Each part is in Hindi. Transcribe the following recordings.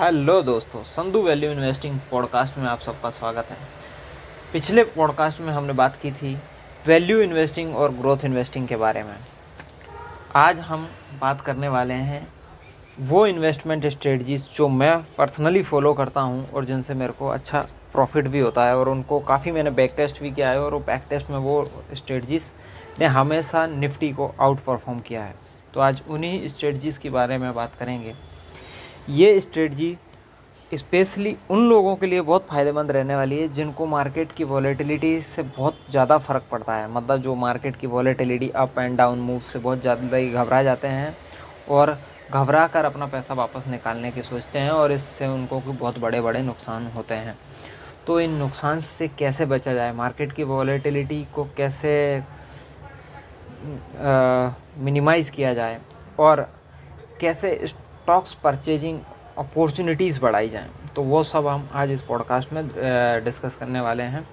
हेलो दोस्तों, संधू वैल्यू इन्वेस्टिंग पॉडकास्ट में आप सबका स्वागत है। पिछले पॉडकास्ट में हमने बात की थी वैल्यू इन्वेस्टिंग और ग्रोथ इन्वेस्टिंग के बारे में। आज हम बात करने वाले हैं वो इन्वेस्टमेंट स्ट्रेटजीज़ जो मैं पर्सनली फ़ॉलो करता हूं और जिनसे मेरे को अच्छा प्रॉफिट भी होता है, और उनको काफ़ी मैंने बैक टेस्ट भी किया है, और वो बैक टेस्ट में वो स्ट्रेटजीज़ ने हमेशा निफ्टी को आउट परफॉर्म किया है। तो आज उन्हीं स्ट्रेटजीज़ के बारे में बात करेंगे। ये स्ट्रेटजी स्पेशली उन लोगों के लिए बहुत फ़ायदेमंद रहने वाली है जिनको मार्केट की वॉलेटिलिटी से बहुत ज़्यादा फ़र्क पड़ता है। मतलब जो मार्केट की volatility up and down move से बहुत ज़्यादा ही घबरा जाते हैं और घबरा कर अपना पैसा वापस निकालने की सोचते हैं, और इससे उनको भी बहुत बड़े बड़े नुकसान होते हैं। तो इन नुकसान से कैसे बचा जाए, मार्केट की वॉलेटिलिटी को कैसे मिनिमाइज़ किया जाए, और कैसे स्टॉक्स परचेजिंग अपॉर्चुनिटीज़ बढ़ाई जाएं, तो वो सब हम आज इस पॉडकास्ट में डिस्कस करने वाले हैं।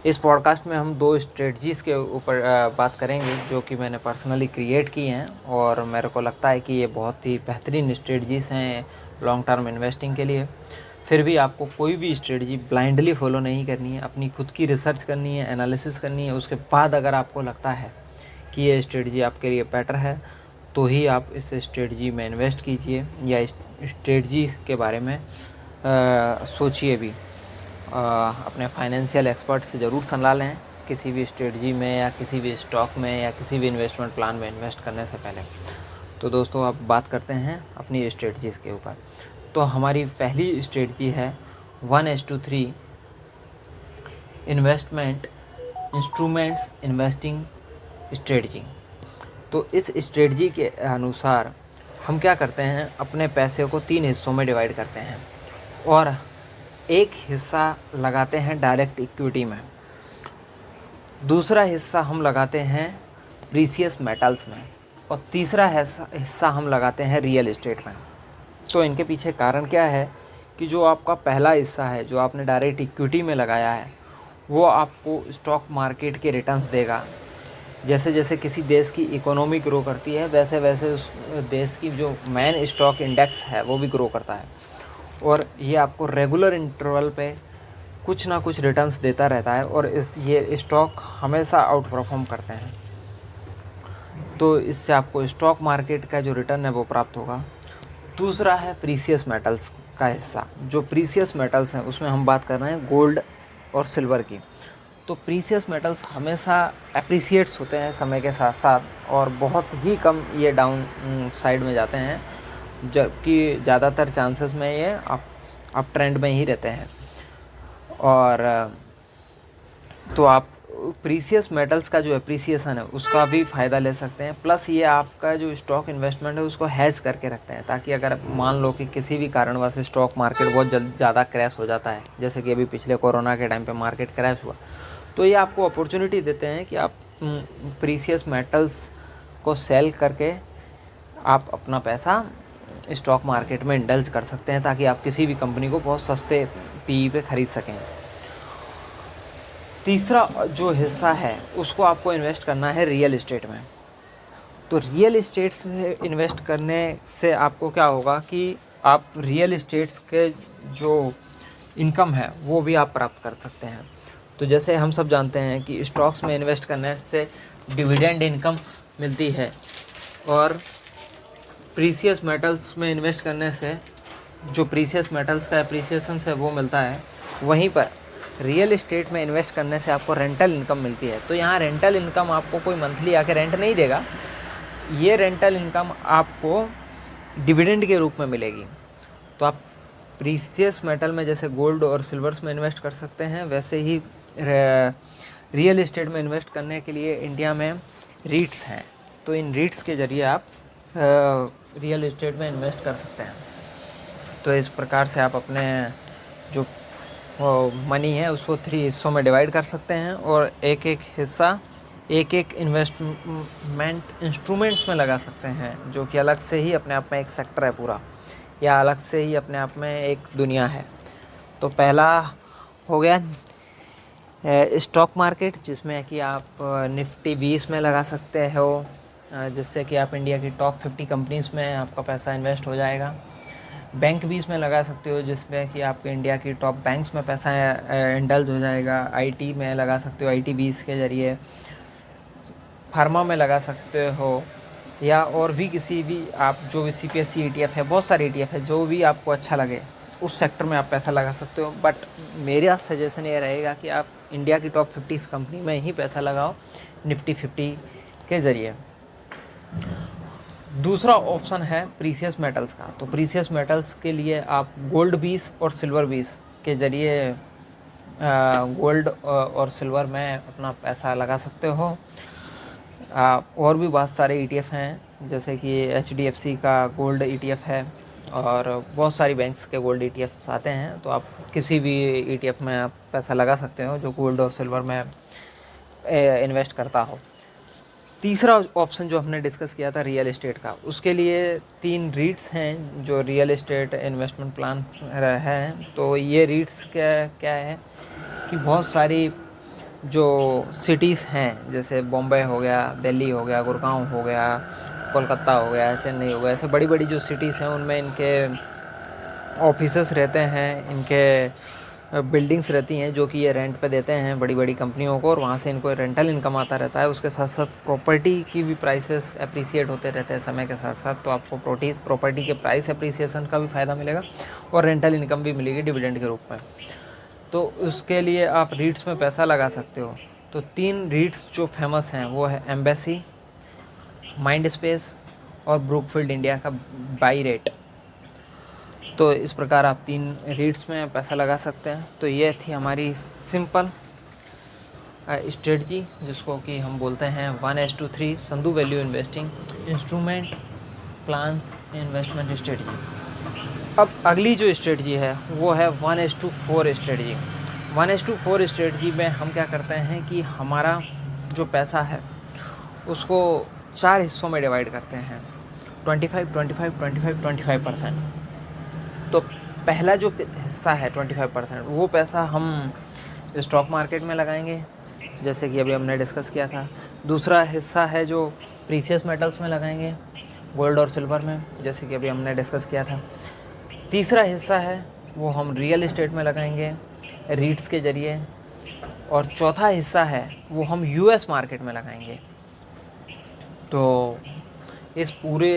इस पॉडकास्ट में हम दो स्ट्रेटजीज़ के ऊपर बात करेंगे जो कि मैंने पर्सनली क्रिएट की हैं, और मेरे को लगता है कि ये बहुत ही बेहतरीन स्ट्रेटजीज़ हैं लॉन्ग टर्म इन्वेस्टिंग के लिए। फिर भी आपको कोई भी स्ट्रेटजी ब्लाइंडली फॉलो नहीं करनी है, अपनी खुद की रिसर्च करनी है, एनालिसिस करनी है। उसके बाद अगर आपको लगता है कि ये स्ट्रेटजी आपके लिए बेटर है तो ही आप इस स्ट्रेटजी में इन्वेस्ट कीजिए, या स्ट्रेटजी के बारे में सोचिए भी। अपने फाइनेंशियल एक्सपर्ट से ज़रूर सलाह लें किसी भी स्ट्रेटजी में, या किसी भी स्टॉक में, या किसी भी इन्वेस्टमेंट प्लान में इन्वेस्ट करने से पहले। तो दोस्तों, अब बात करते हैं अपनी स्ट्रेटजीज़ के ऊपर। तो हमारी पहली स्ट्रेटजी है 1:3 इन्वेस्टमेंट इंस्ट्रूमेंट्स इन्वेस्टिंग स्ट्रेटजी। तो इस स्ट्रेटजी के अनुसार हम क्या करते हैं, अपने पैसे को 3 हिस्सों में डिवाइड करते हैं, और एक हिस्सा लगाते हैं डायरेक्ट इक्विटी में, दूसरा हिस्सा हम लगाते हैं प्रीशियस मेटल्स में, और तीसरा हिस्सा हम लगाते हैं रियल एस्टेट में। तो इनके पीछे कारण क्या है कि जो आपका पहला हिस्सा है जो आपने डायरेक्ट इक्विटी में लगाया है, वो आपको स्टॉक मार्केट के रिटर्न्स देगा। जैसे जैसे किसी देश की इकोनॉमी ग्रो करती है, वैसे वैसे उस देश की जो मेन स्टॉक इंडेक्स है वो भी ग्रो करता है, और ये आपको रेगुलर इंटरवल पे कुछ ना कुछ रिटर्न्स देता रहता है, और ये स्टॉक हमेशा आउट परफॉर्म करते हैं। तो इससे आपको स्टॉक मार्केट का जो रिटर्न है वो प्राप्त होगा। दूसरा है प्रीशियस मेटल्स का हिस्सा। जो प्रीशियस मेटल्स हैं उसमें हम बात कर रहे हैं गोल्ड और सिल्वर की। तो प्रीशियस मेटल्स हमेशा एप्रिसिएट्स होते हैं समय के साथ साथ, और बहुत ही कम ये डाउन साइड में जाते हैं, जबकि ज़्यादातर चांसेस में ये अप ट्रेंड में ही रहते हैं। और तो आप प्रीशियस मेटल्स का जो एप्रिसिएशन है उसका भी फ़ायदा ले सकते हैं। प्लस ये आपका जो स्टॉक इन्वेस्टमेंट है उसको हैज करके रखते हैं, ताकि अगर मान लो कि किसी भी कारणवश स्टॉक मार्केट बहुत ज़्यादा क्रैश हो जाता है, जैसे कि अभी पिछले कोरोना के टाइम पे मार्केट क्रैश हुआ, तो ये आपको अपॉर्चुनिटी देते हैं कि आप प्रीशियस मेटल्स को सेल करके आप अपना पैसा स्टॉक मार्केट में इंडल्ज कर सकते हैं, ताकि आप किसी भी कंपनी को बहुत सस्ते पीई पे ख़रीद सकें। तीसरा जो हिस्सा है उसको आपको इन्वेस्ट करना है रियल एस्टेट में। तो रियल एस्टेट से इन्वेस्ट करने से आपको क्या होगा कि आप रियल एस्टेट्स के जो इनकम है वो भी आप प्राप्त कर सकते हैं। तो जैसे हम सब जानते हैं कि स्टॉक्स में इन्वेस्ट करने से डिविडेंड इनकम मिलती है, और प्रीशियस मेटल्स में इन्वेस्ट करने से जो प्रीशियस मेटल्स का एप्रिसिएशन है वो मिलता है। वहीं पर रियल एस्टेट में इन्वेस्ट करने से आपको रेंटल इनकम मिलती है। तो यहाँ रेंटल इनकम आपको कोई मंथली आके रेंट नहीं देगा, ये रेंटल इनकम आपको डिविडेंड के रूप में मिलेगी। तो आप प्रीशियस मेटल में जैसे गोल्ड और सिल्वर्स में इन्वेस्ट कर सकते हैं, वैसे ही रियल एस्टेट में इन्वेस्ट करने के लिए इंडिया में रीट्स हैं। तो इन रीट्स के ज़रिए आप रियल एस्टेट में इन्वेस्ट कर सकते हैं। तो इस प्रकार से आप अपने जो मनी है उसको 3 हिस्सों में डिवाइड कर सकते हैं, और एक एक हिस्सा एक एक इन्वेस्टमेंट इंस्ट्रूमेंट्स में लगा सकते हैं, जो कि अलग से ही अपने आप में एक सेक्टर है पूरा, या अलग से ही अपने आप में एक दुनिया है। तो पहला हो गया स्टॉक मार्केट, जिसमें कि आप निफ्टी 20 में लगा सकते हो, जिससे कि आप इंडिया की टॉप 50 कंपनीज़ में आपका पैसा इन्वेस्ट हो जाएगा। बैंक भी इसमें लगा सकते हो, जिसमें कि आपके इंडिया की टॉप बैंक्स में पैसा इंडल्ज हो जाएगा। आईटी में लगा सकते हो, आईटी बीस के ज़रिए। फार्मा में लगा सकते हो, या और भी किसी भी आप जो भी सीपीएससी ईटीएफ है, बहुत सारे ईटीएफ है, जो भी आपको अच्छा लगे उस सेक्टर में आप पैसा लगा सकते हो। बट मेरा सजेशन ये रहेगा कि आप इंडिया की टॉप 50 कंपनी में ही पैसा लगाओ निफ्टी 50 के ज़रिए। दूसरा ऑप्शन है प्रीसियस मेटल्स का। तो प्रीसियस मेटल्स के लिए आप गोल्ड बीस और सिल्वर बीस के ज़रिए गोल्ड और सिल्वर में अपना पैसा लगा सकते हो। और भी बहुत सारे ईटीएफ हैं, जैसे कि एचडीएफसी का गोल्ड ईटीएफ है, और बहुत सारी बैंक्स के गोल्ड ईटीएफ्स आते हैं। तो आप किसी भी ईटीएफ में आप पैसा लगा सकते हो जो गोल्ड और सिल्वर में इन्वेस्ट करता हो। तीसरा ऑप्शन जो हमने डिस्कस किया था रियल एस्टेट का, उसके लिए 3 रीट्स हैं जो रियल एस्टेट इन्वेस्टमेंट प्लान हैं। तो ये रीट्स क्या है कि बहुत सारी जो सिटीज़ हैं, जैसे बॉम्बे हो गया, दिल्ली हो गया, गुड़गांव हो गया, कोलकाता हो गया, चेन्नई हो गया, ऐसे बड़ी बड़ी जो सिटीज़ हैं उनमें इनके ऑफिसेस रहते हैं, इनके बिल्डिंग्स रहती हैं जो कि ये रेंट पे देते हैं बड़ी बड़ी कंपनियों को, और वहाँ से इनको रेंटल इनकम आता रहता है। उसके साथ साथ प्रॉपर्टी की भी प्राइसेस अप्रिसिएट होते रहते हैं समय के साथ साथ। तो आपको प्रॉपर्टी के प्राइस अप्रिसिएशन का भी फ़ायदा मिलेगा और रेंटल इनकम भी मिलेगी डिविडेंड के रूप में। तो उसके लिए आप रीट्स में पैसा लगा सकते हो। तो 3 रीट्स जो फेमस हैं वो है एम्बेसी, माइंड स्पेस और ब्रुकफील्ड इंडिया का बाई रेट। तो इस प्रकार आप 3 रीट्स में पैसा लगा सकते हैं। तो ये थी हमारी सिंपल स्ट्रेटजी, जिसको कि हम बोलते हैं 1:3 Sandhu value investing instrument plans investment strategy. अब अगली जो स्ट्रेटजी है वो है 1:4 स्ट्रेटजी। 1:4 स्ट्रेटजी में हम क्या करते हैं कि हमारा जो पैसा है उसको 4 हिस्सों में डिवाइड करते हैं, 25, 25, 25, 25%। तो पहला जो हिस्सा है 25%, वो पैसा हम स्टॉक मार्केट में लगाएंगे, जैसे कि अभी हमने डिस्कस किया था। दूसरा हिस्सा है जो प्रीशियस मेटल्स में लगाएंगे, गोल्ड और सिल्वर में, जैसे कि अभी हमने डिस्कस किया था। तीसरा हिस्सा है वो हम रियल एस्टेट में लगाएंगे रीट्स के ज़रिए, और चौथा हिस्सा है वो हम यूएस मार्केट में लगाएंगे। तो इस पूरे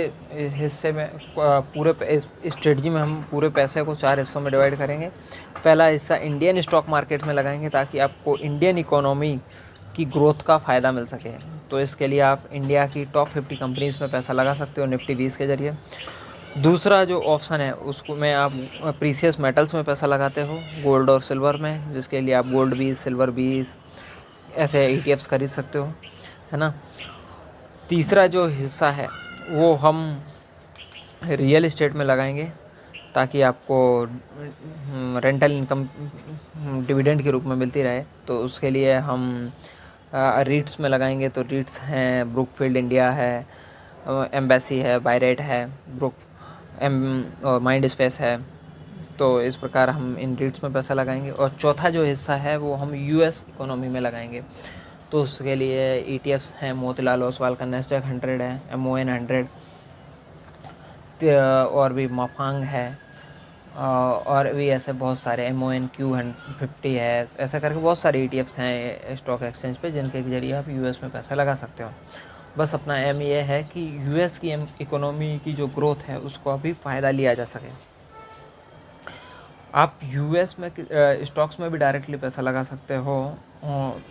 हिस्से में इस स्ट्रेटजी में हम पूरे पैसे को 4 हिस्सों में डिवाइड करेंगे। पहला हिस्सा इंडियन स्टॉक मार्केट में लगाएंगे ताकि आपको इंडियन इकोनॉमी की ग्रोथ का फ़ायदा मिल सके। तो इसके लिए आप इंडिया की टॉप 50 कंपनीज़ में पैसा लगा सकते हो निफ्टी 20 के ज़रिए। दूसरा जो ऑप्शन है उसको में आप प्रीशियस मेटल्स में पैसा लगाते हो, गोल्ड और सिल्वर में, जिसके लिए आप गोल्ड 20, सिल्वर 20 ऐसे ETFs खरीद सकते हो, है ना। तीसरा जो हिस्सा है वो हम रियल एस्टेट में लगाएंगे ताकि आपको रेंटल इनकम डिविडेंड के रूप में मिलती रहे। तो उसके लिए हम रीट्स में लगाएंगे। तो रीट्स हैं, ब्रुकफील्ड इंडिया है, एम्बेसी है, बायरेट है, और माइंड स्पेस है। तो इस प्रकार हम इन रीट्स में पैसा लगाएंगे। और चौथा जो हिस्सा है वो हम यूएस इकोनॉमी में लगाएंगे। तो उसके लिए ETFs हैं, मोतीलाल ओसवाल का नेस्डैक 100 है, MON 100, और भी माफांग है, और भी ऐसे बहुत सारे MONQ 50 है। ऐसा करके बहुत सारे ETFs हैं स्टॉक एक्सचेंज पे जिनके जरिए आप यूएस में पैसा लगा सकते हो। बस अपना एम ये है कि यूएस की इकोनॉमी की जो ग्रोथ है उसको अभी फ़ायदा लिया जा सके। आप यूएस में स्टॉक्स में भी डायरेक्टली पैसा लगा सकते हो।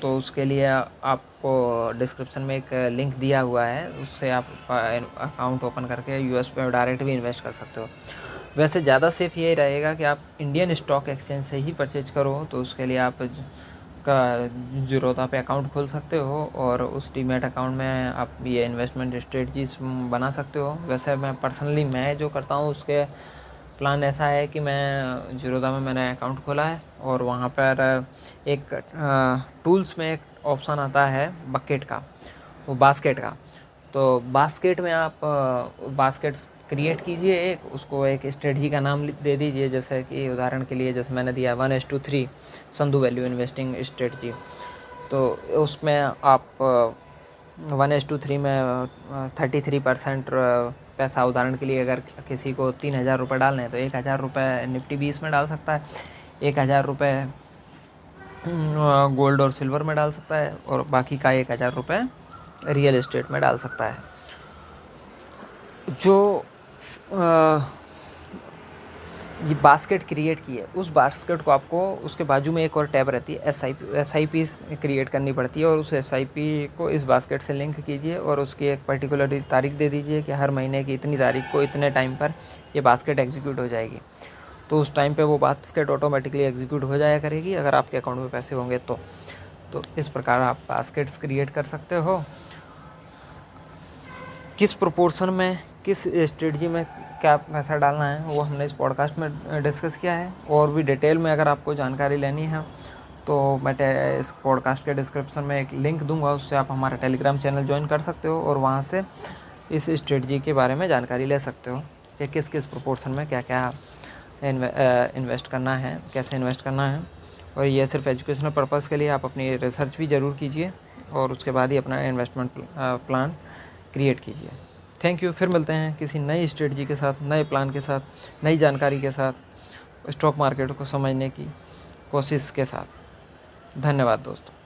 तो उसके लिए आपको डिस्क्रिप्शन में एक लिंक दिया हुआ है, उससे आप अकाउंट ओपन करके यूएस पे डायरेक्ट भी इन्वेस्ट कर सकते हो। वैसे ज़्यादा सेफ यही रहेगा कि आप इंडियन स्टॉक एक्सचेंज से ही परचेज करो। तो उसके लिए आप का ज़ीरोधा पे अकाउंट खोल सकते हो और उस डीमैट अकाउंट में आप ये इन्वेस्टमेंट स्ट्रेटजीज बना सकते हो। वैसे मैं जो करता हूँ उसके प्लान ऐसा है कि मैं ज़ीरोधा में मैंने अकाउंट खोला है, और वहाँ पर एक टूल्स में एक ऑप्शन आता है बकेट का, वो बास्केट का। तो बास्केट में आप बास्केट क्रिएट कीजिए, उसको एक स्ट्रेटजी का नाम दे दीजिए, जैसे कि उदाहरण के लिए जैसे मैंने दिया 1:3 संधू वैल्यू इन्वेस्टिंग स्ट्रेटजी। तो उसमें आप 1:3 में 33% पैसा, उदाहरण के लिए अगर किसी को 3,000 रुपये डालने हैं तो 1,000 रुपये निफ्टी 20 में डाल सकता है, 1,000 रुपये गोल्ड और सिल्वर में डाल सकता है, और बाकी का 1,000 रुपये रियल एस्टेट में डाल सकता है। जो ये बास्केट क्रिएट की है, उस बास्केट को आपको उसके बाजू में एक और टैब रहती है SIP क्रिएट करनी पड़ती है, और उस SIP को इस बास्केट से लिंक कीजिए और उसकी एक पर्टिकुलर तारीख दे दीजिए कि हर महीने की इतनी तारीख को इतने टाइम पर ये बास्केट एग्जीक्यूट हो जाएगी। तो उस टाइम पे वो बास्केट ऑटोमेटिकली एग्जीक्यूट हो जाया करेगी अगर आपके अकाउंट में पैसे होंगे तो इस प्रकार आप बास्केट्स क्रिएट कर सकते हो। किस प्रोपोर्शन में, किस स्ट्रेटजी में क्या पैसा डालना है वो हमने इस पॉडकास्ट में डिस्कस किया है। और भी डिटेल में अगर आपको जानकारी लेनी है तो मैं इस पॉडकास्ट के डिस्क्रिप्शन में एक लिंक दूंगा, उससे आप हमारा टेलीग्राम चैनल ज्वाइन कर सकते हो और वहाँ से इस स्ट्रेटजी के बारे में जानकारी ले सकते हो कि किस किस प्रोपोर्शन में क्या क्या इन्वेस्ट करना है, कैसे इन्वेस्ट करना है। और ये सिर्फ एजुकेशनल पर्पज़ के लिए, आप अपनी रिसर्च भी ज़रूर कीजिए और उसके बाद ही अपना इन्वेस्टमेंट प्लान क्रिएट कीजिए। Thank you. फिर मिलते हैं किसी नई स्ट्रेटजी के साथ, नए प्लान के साथ, नई जानकारी के साथ, स्टॉक मार्केट को समझने की कोशिश के साथ। धन्यवाद दोस्तों।